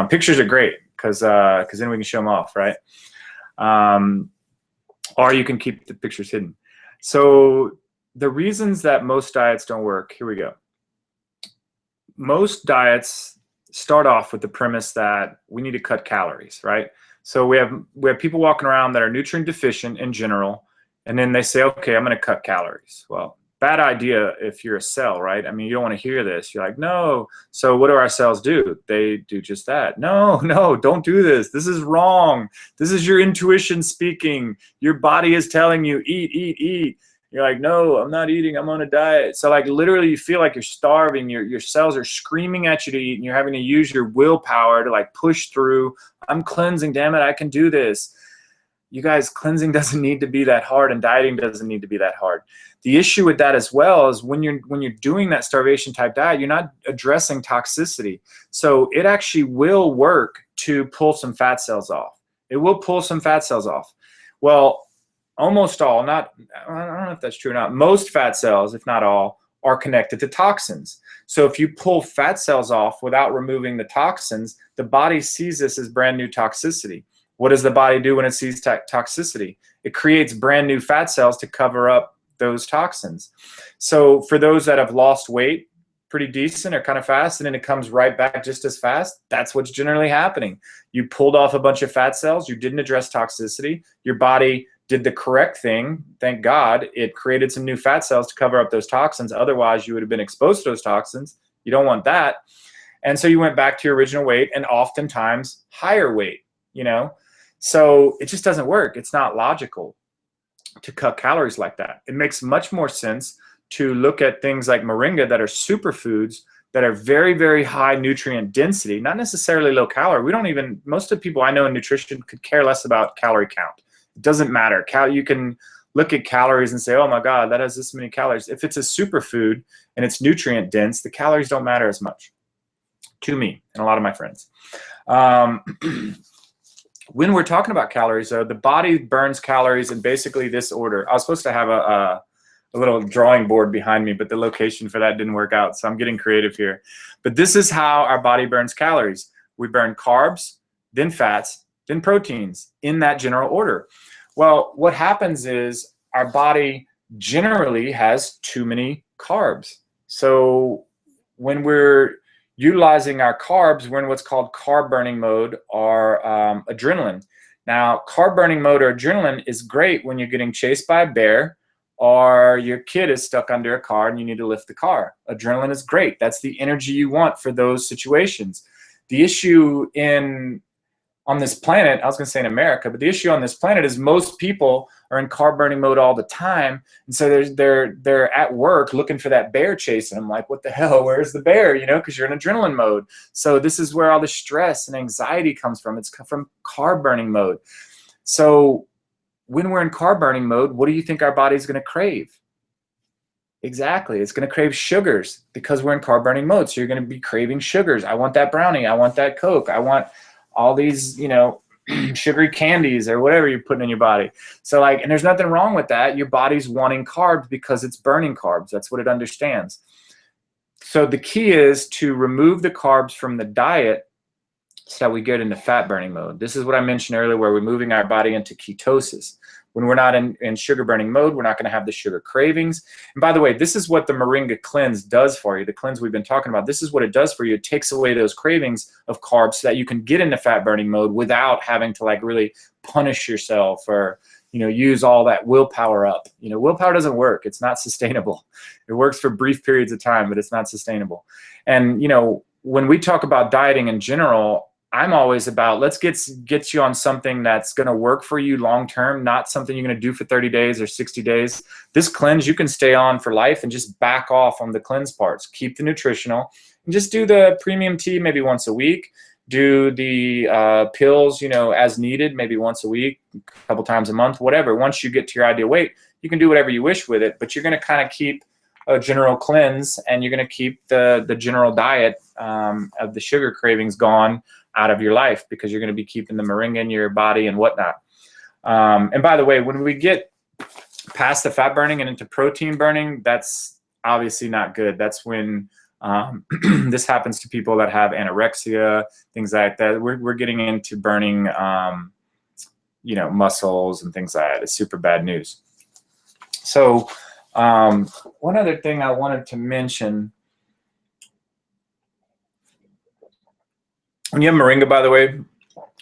Speaker 1: Pictures are great because then we can show them off, right? Or you can keep the pictures hidden. So the reasons that most diets don't work, here we go. Most diets start off with the premise that we need to cut calories, right? So we have people walking around that are nutrient deficient in general, and then they say, okay, I'm going to cut calories. Well, bad idea if you're a cell, right? I mean, you don't want to hear this. You're like, no. So what do our cells do? They do just that. No, don't do this. This is wrong. This is your intuition speaking. Your body is telling you, eat, eat, eat. You're like, no, I'm not eating. I'm on a diet. So like literally you feel like you're starving. Your cells are screaming at you to eat, and you're having to use your willpower to like push through. I'm cleansing, damn it, I can do this. You guys, cleansing doesn't need to be that hard, and dieting doesn't need to be that hard. The issue with that as well is when you're doing that starvation type diet, you're not addressing toxicity. So it actually will work to pull some fat cells off. It will pull some fat cells off. Well, almost all, I don't know if that's true or not, most fat cells, if not all, are connected to toxins. So if you pull fat cells off without removing the toxins, the body sees this as brand new toxicity. What does the body do when it sees toxicity? It creates brand new fat cells to cover up those toxins. So for those that have lost weight pretty decent or kind of fast, and then it comes right back just as fast, that's what's generally happening. You pulled off a bunch of fat cells, you didn't address toxicity, your body did the correct thing, thank God, it created some new fat cells to cover up those toxins. Otherwise, you would have been exposed to those toxins. You don't want that. And so you went back to your original weight, and oftentimes higher weight, you know? So it just doesn't work. It's not logical to cut calories like that. It makes much more sense to look at things like Moringa that are superfoods that are very, very high nutrient density, not necessarily low calorie. Most of the people I know in nutrition could care less about calorie count. It doesn't matter. You can look at calories and say, oh my God, that has this many calories. If it's a superfood and it's nutrient dense, the calories don't matter as much to me and a lot of my friends. When we're talking about calories, though, the body burns calories in basically this order. I was supposed to have a little drawing board behind me, but the location for that didn't work out, so I'm getting creative here. But this is how our body burns calories. We burn carbs, then fats, then proteins, in that general order. Well, what happens is our body generally has too many carbs. So when we're utilizing our carbs, we're in what's called carb burning mode, or adrenaline. Now, carb burning mode or adrenaline is great when you're getting chased by a bear, or your kid is stuck under a car and you need to lift the car. Adrenaline is great. That's the energy you want for those situations. The issue on this planet, I was going to say in America, but the issue on this planet is most people are in carb burning mode all the time. And so they're at work looking for that bear chase. And I'm like, what the hell? Where's the bear? You know, because you're in adrenaline mode. So this is where all the stress and anxiety comes from. It's from carb burning mode. So when we're in carb burning mode, what do you think our body's going to crave? Exactly. It's going to crave sugars because we're in carb burning mode. So you're going to be craving sugars. I want that brownie. I want that Coke. I want all these, you know, sugary candies or whatever you're putting in your body. So like, and there's nothing wrong with that. Your body's wanting carbs because it's burning carbs. That's what it understands. So the key is to remove the carbs from the diet so that we get into fat burning mode. This is what I mentioned earlier, where we're moving our body into ketosis. When we're not in sugar burning mode, we're not going to have the sugar cravings. And by the way, this is what the Moringa cleanse does for you. The cleanse we've been talking about, this is what it does for you. It takes away those cravings of carbs so that you can get into fat burning mode without having to like really punish yourself or, you know, use all that willpower up. You know, willpower doesn't work. It's not sustainable. It works for brief periods of time, but it's not sustainable. And, you know, when we talk about dieting in general, I'm always about, let's get you on something that's going to work for you long term, not something you're going to do for 30 days or 60 days. This cleanse you can stay on for life and just back off on the cleanse parts. Keep the nutritional and just do the premium tea maybe once a week. Do the pills, you know, as needed, maybe once a week, a couple times a month, whatever. Once you get to your ideal weight, you can do whatever you wish with it, but you're going to kind of keep a general cleanse and you're going to keep the general diet of the sugar cravings gone out of your life, because you're going to be keeping the Moringa in your body and whatnot. And by the way, when we get past the fat burning and into protein burning, that's obviously not good. That's when this happens to people that have anorexia, things like that. We're getting into burning, you know, muscles and things like that. It's super bad news. So one other thing I wanted to mention. When you have Moringa, by the way,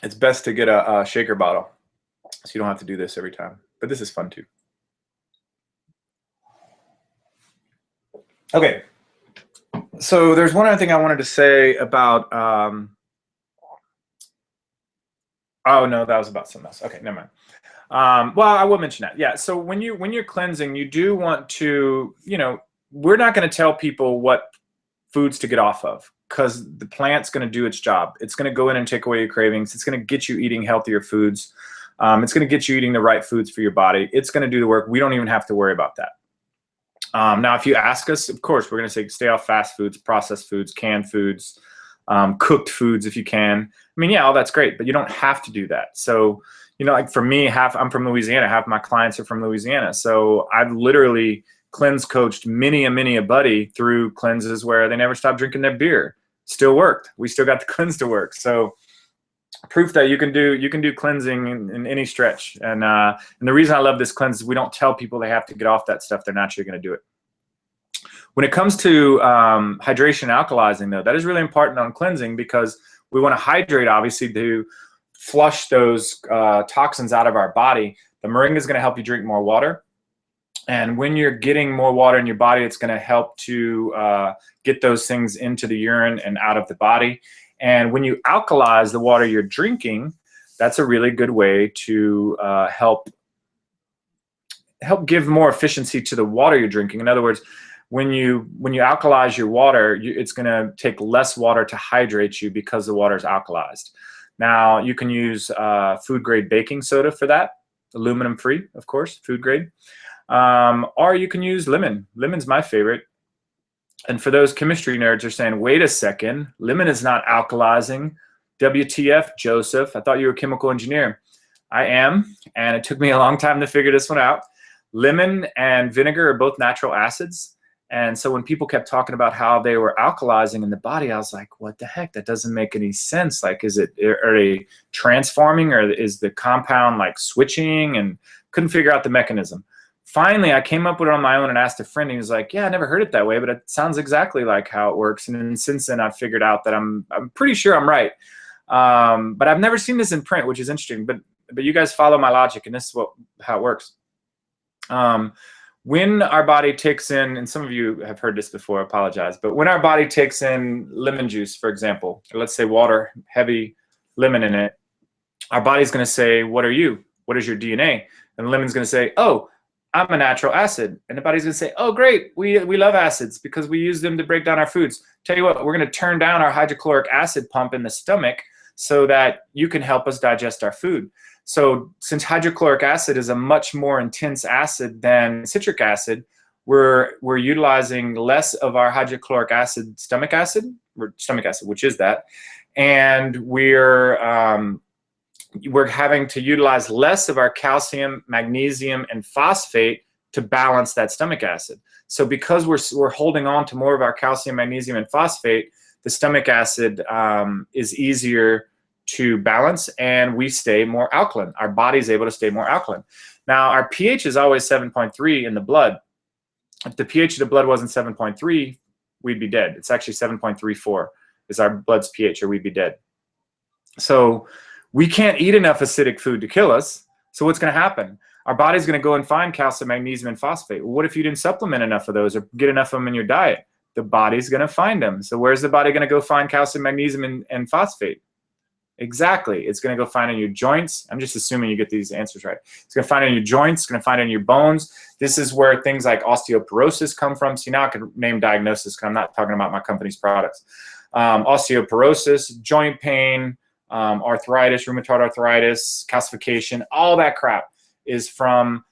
Speaker 1: it's best to get a shaker bottle so you don't have to do this every time. But this is fun too. Okay. So there's one other thing I wanted to say about, oh no, that was about something else. Okay, never mind. Well, I will mention that. Yeah, so when you're cleansing, you do want to, you know, we're not going to tell people what foods to get off of, because the plant's going to do its job. It's going to go in and take away your cravings. It's going to get you eating healthier foods. It's going to get you eating the right foods for your body. It's going to do the work. We don't even have to worry about that. Now, if you ask us, of course, we're going to say stay off fast foods, processed foods, canned foods, cooked foods if you can. I mean, yeah, all that's great, but you don't have to do that. So, you know, like for me, I'm from Louisiana. Half my clients are from Louisiana. So I've literally cleanse coached many a buddy through cleanses where they never stopped drinking their beer. Still worked. We still got the cleanse to work. So proof that you can do cleansing in any stretch. And the reason I love this cleanse is we don't tell people they have to get off that stuff. They're naturally going to do it. When it comes to hydration and alkalizing, though, that is really important on cleansing, because we want to hydrate, obviously, to flush those toxins out of our body. The Moringa is going to help you drink more water. And when you're getting more water in your body, it's going to help to get those things into the urine and out of the body. And when you alkalize the water you're drinking, that's a really good way to help give more efficiency to the water you're drinking. In other words, when you alkalize your water, it's going to take less water to hydrate you because the water is alkalized. Now, you can use food grade baking soda for that, aluminum free, of course, food grade. Or you can use lemon. Lemon's my favorite. And for those chemistry nerds who are saying, wait a second, lemon is not alkalizing. WTF, Joseph? I thought you were a chemical engineer. I am, and it took me a long time to figure this one out. Lemon and vinegar are both natural acids. And so when people kept talking about how they were alkalizing in the body, I was like, what the heck? That doesn't make any sense. Like, are they transforming, or is the compound like switching? And couldn't figure out the mechanism. Finally, I came up with it on my own and asked a friend. He was like, yeah, I never heard it that way, but it sounds exactly like how it works. And then since then, I've figured out that I'm pretty sure I'm right. But I've never seen this in print, which is interesting. But you guys follow my logic, and this is how it works. when our body takes in, and some of you have heard this before, I apologize, but when our body takes in lemon juice, for example, or let's say water, heavy lemon in it, our body's going to say, what are you? What is your DNA? And the lemon's going to say, oh, I'm a natural acid. And the body's going to say, oh, great, we love acids because we use them to break down our foods. Tell you what, we're going to turn down our hydrochloric acid pump in the stomach so that you can help us digest our food. So since hydrochloric acid is a much more intense acid than citric acid, we're utilizing less of our hydrochloric acid, stomach acid, which is that, and we're having to utilize less of our calcium, magnesium, and phosphate to balance that stomach acid. So because we're holding on to more of our calcium, magnesium, and phosphate, the stomach acid is easier to balance, and we stay more alkaline. Our body's able to stay more alkaline. Now, our pH is always 7.3 in the blood. If the pH of the blood wasn't 7.3, we'd be dead. It's actually 7.34 is our blood's pH, or we'd be dead. So we can't eat enough acidic food to kill us. So what's going to happen? Our body's going to go and find calcium, magnesium, and phosphate. Well, what if you didn't supplement enough of those or get enough of them in your diet? The body's going to find them. So where's the body going to go find calcium, magnesium, and phosphate? Exactly. It's going to go find in your joints. I'm just assuming you get these answers right. It's going to find it in your joints. It's going to find it in your bones. This is where things like osteoporosis come from. See, now I can name diagnosis because I'm not talking about my company's products. Osteoporosis, joint pain, arthritis, rheumatoid arthritis, calcification, all that crap is from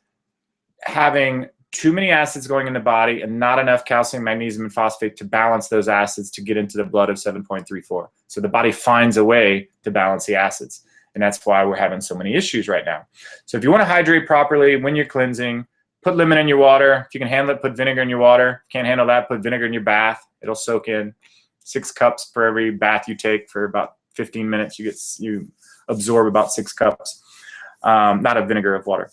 Speaker 1: having too many acids going in the body and not enough calcium, magnesium, and phosphate to balance those acids to get into the blood of 7.34. So the body finds a way to balance the acids, and that's why we're having so many issues right now. So if you want to hydrate properly when you're cleansing, put lemon in your water. If you can handle it, put vinegar in your water. Can't handle that, put vinegar in your bath. It'll soak in. 6 cups for every bath you take for about 15 minutes. You absorb about 6 cups, not of vinegar, of water.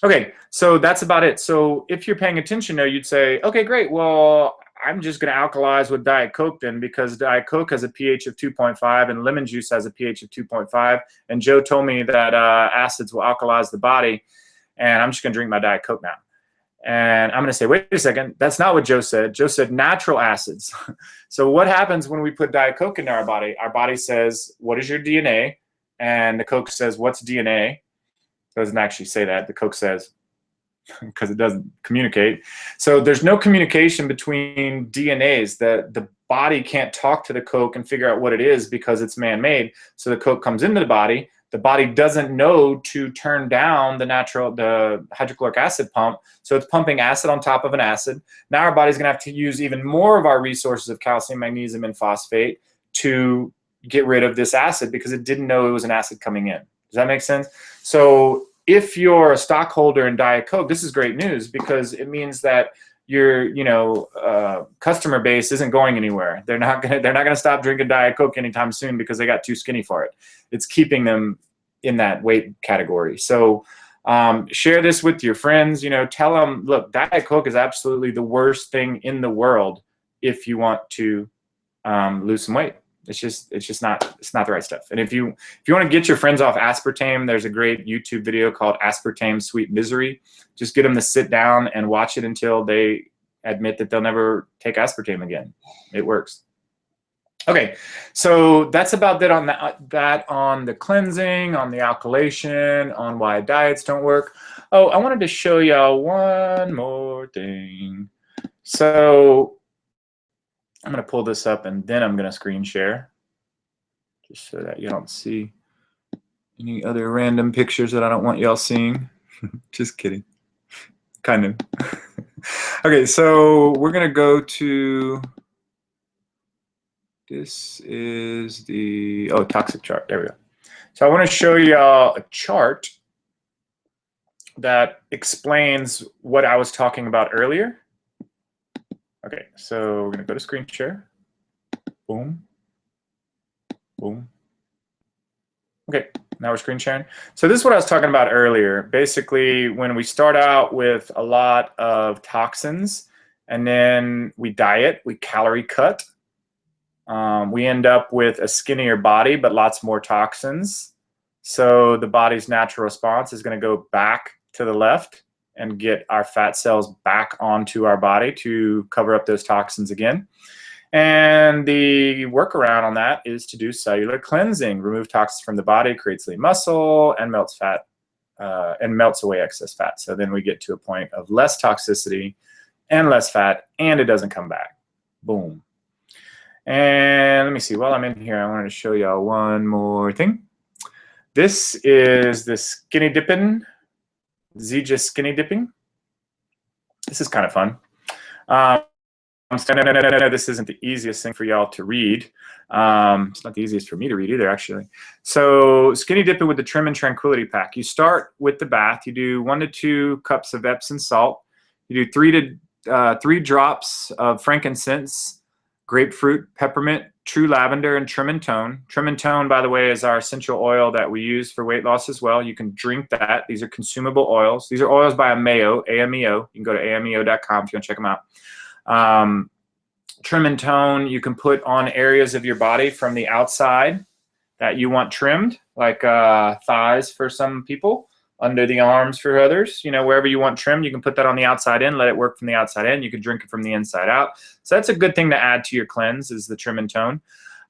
Speaker 1: Okay, so that's about it. So if you're paying attention now, you'd say, okay, great. Well, I'm just going to alkalize with Diet Coke then, because Diet Coke has a pH of 2.5 and lemon juice has a pH of 2.5. And Joe told me that acids will alkalize the body, and I'm just going to drink my Diet Coke now. And I'm going to say, wait a second, that's not what Joe said. Joe said natural acids. So what happens when we put Diet Coke into our body? Our body says, what is your DNA? And the Coke says, what's DNA? It doesn't actually say that. The Coke says, because it doesn't communicate. So there's no communication between DNAs. The body can't talk to the Coke and figure out what it is because it's man-made. So the Coke comes into the body. The body doesn't know to turn down the hydrochloric acid pump, so it's pumping acid on top of an acid. Now our body's going to have to use even more of our resources of calcium, magnesium, and phosphate to get rid of this acid because it didn't know it was an acid coming in. Does that make sense? So if you're a stockholder in Diet Coke, this is great news because it means that your customer base isn't going anywhere. They're not gonna stop drinking Diet Coke anytime soon because they got too skinny for it. It's keeping them in that weight category. So share this with your friends. Tell them, look, Diet Coke is absolutely the worst thing in the world if you want to lose some weight. It's just not the right stuff. And if you want to get your friends off aspartame, there's a great YouTube video called Aspartame Sweet Misery. Just get them to sit down and watch it until they admit that they'll never take aspartame again. It works. Okay, so that's about that on the cleansing, on the alkylation, on why diets don't work. Oh, I wanted to show y'all one more thing. So I'm going to pull this up and then I'm going to screen share just so that you don't see any other random pictures that I don't want y'all seeing. Just kidding. Kind of. Okay, so we're going to go to, this is the, toxic chart. There we go. So I want to show y'all a chart that explains what I was talking about earlier. Okay, so we're going to go to screen share. Boom. Boom. Okay, now we're screen sharing. So this is what I was talking about earlier. Basically, when we start out with a lot of toxins and then we diet, we calorie cut, we end up with a skinnier body but lots more toxins. So the body's natural response is going to go back to the left and get our fat cells back onto our body to cover up those toxins again. And the workaround on that is to do cellular cleansing, remove toxins from the body, creates lean muscle, and melts fat, and melts away excess fat. So then we get to a point of less toxicity and less fat, and it doesn't come back. Boom. And let me see, while I'm in here, I wanted to show y'all one more thing. This is the skinny dipping, Zija skinny dipping. This is kind of fun. This isn't the easiest thing for y'all to read. It's not the easiest for me to read either, actually. So skinny dipping with the Trim and Tranquility Pack. You start with the bath. You do 1 to 2 cups of Epsom salt. You do 3 drops of frankincense, grapefruit, peppermint, true lavender, and Trim and Tone. Trim and Tone, by the way, is our essential oil that we use for weight loss as well. You can drink that. These are consumable oils. These are oils by Ameo, A-M-E-O. You can go to ameo.com if you want to check them out. Trim and Tone you can put on areas of your body from the outside that you want trimmed, like thighs for some people, under the arms for others. You know, wherever you want trimmed, you can put that on the outside in, let it work from the outside in. You can drink it from the inside out. So that's a good thing to add to your cleanse, is the Trim and Tone.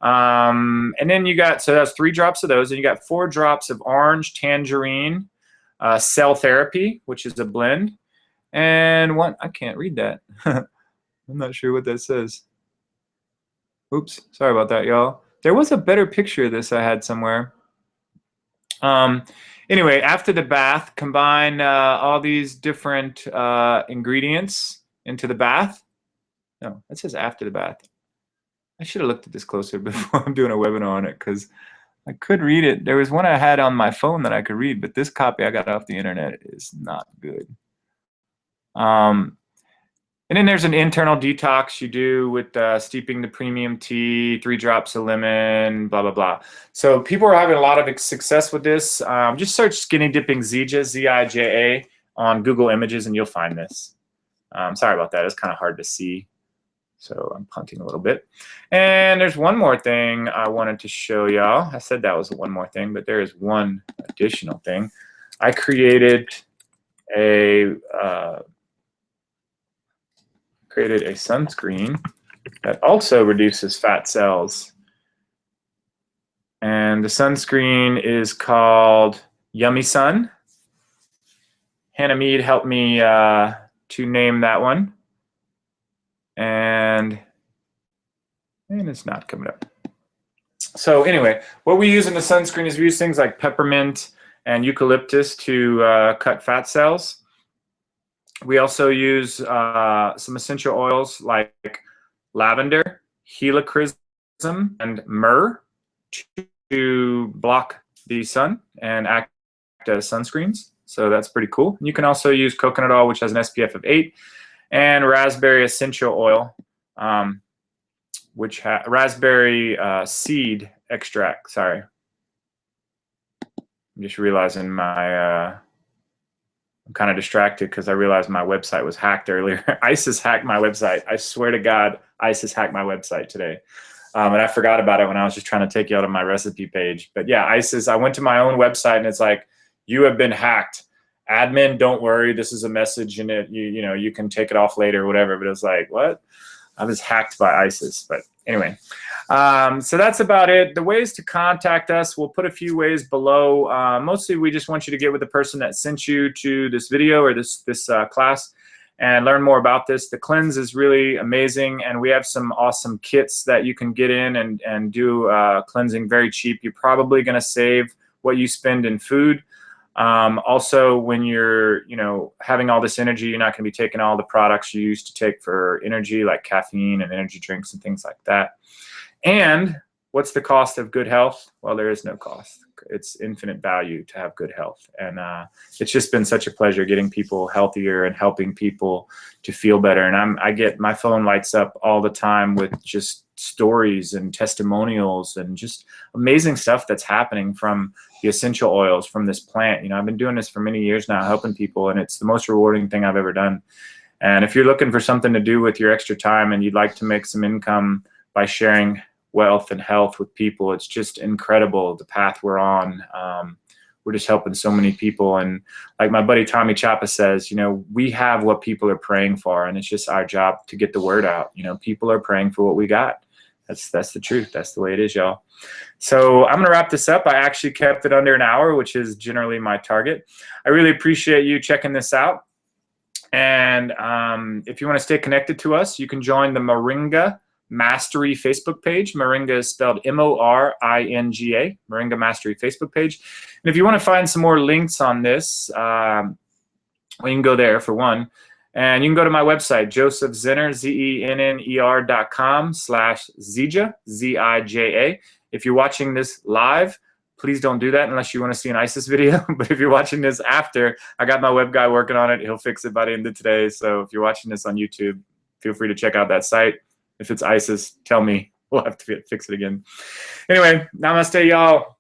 Speaker 1: And then you got, so that's 3 drops of those, and you got 4 drops of orange tangerine cell therapy, which is a blend, and one, I can't read that. I'm not sure what that says. Oops, sorry about that, y'all. There was a better picture of this I had somewhere. Anyway, after the bath, combine all these different ingredients into the bath. No, that says after the bath. I should have looked at this closer before I'm doing a webinar on it, because I could read it. There was one I had on my phone that I could read, but this copy I got off the internet is not good. And then there's an internal detox you do with steeping the premium tea, 3 drops of lemon, blah, blah, blah. So people are having a lot of success with this. Just search Skinny Dipping Zija, Z-I-J-A, on Google Images, and you'll find this. Sorry about that. It's kind of hard to see, so I'm punting a little bit. And there's one more thing I wanted to show y'all. I said that was one more thing, but there is one additional thing. I created a sunscreen that also reduces fat cells. And the sunscreen is called Yummy Sun. Hannah Mead helped me to name that one. And it's not coming up. So anyway, what we use in the sunscreen is we use things like peppermint and eucalyptus to cut fat cells. We also use some essential oils like lavender, helichrysum, and myrrh to block the sun and act as sunscreens. So that's pretty cool. You can also use coconut oil, which has an SPF of 8, and raspberry essential oil, which has raspberry seed extract. Sorry. I'm just realizing my... I'm kind of distracted because I realized my website was hacked earlier. ISIS hacked my website. I swear to God, ISIS hacked my website today. And I forgot about it when I was just trying to take you out of my recipe page. But yeah, ISIS, I went to my own website and it's like, you have been hacked. Admin, don't worry. This is a message in it. You know, you can take it off later or whatever. But it was like, what? I was hacked by ISIS. But anyway, so that's about it. The ways to contact us, we'll put a few ways below. Mostly we just want you to get with the person that sent you to this video or this class and learn more about this. The cleanse is really amazing, and we have some awesome kits that you can get in and do cleansing very cheap. You're probably going to save what you spend in food. Also, when you're, having all this energy, you're not going to be taking all the products you used to take for energy, like caffeine and energy drinks and things like that. And what's the cost of good health? Well, there is no cost. It's infinite value to have good health. And it's just been such a pleasure getting people healthier and helping people to feel better. And I get, my phone lights up all the time with just stories and testimonials and just amazing stuff that's happening from the essential oils from this plant. I've been doing this for many years now, helping people, and it's the most rewarding thing I've ever done. And if you're looking for something to do with your extra time and you'd like to make some income by sharing wealth and health with people, it's just incredible the path we're on we're just helping so many people. And like my buddy Tommy Chapa says, you know, we have what people are praying for, and it's just our job to get the word out. You know, people are praying for what we got. That's the truth. That's the way it is, y'all. So I'm going to wrap this up. I actually kept it under an hour, which is generally my target. I really appreciate you checking this out. And if you want to stay connected to us, you can join the Moringa Mastery Facebook page. Moringa is spelled M-O-R-I-N-G-A, Moringa Mastery Facebook page. And if you want to find some more links on this, well, you can go there for one. And you can go to my website, josephzenner, zenner.com/Zija, Z-I-J-A. If you're watching this live, please don't do that unless you want to see an ISIS video. But if you're watching this after, I got my web guy working on it. He'll fix it by the end of today. So if you're watching this on YouTube, feel free to check out that site. If it's ISIS, tell me. We'll have to fix it again. Anyway, namaste, y'all.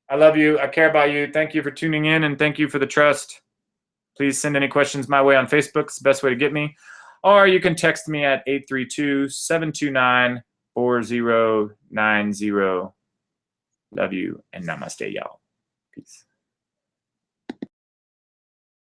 Speaker 1: I love you. I care about you. Thank you for tuning in, and thank you for the trust. Please send any questions my way on Facebook. It's the best way to get me. Or you can text me at 832-729-4090. Love you, and namaste, y'all. Peace.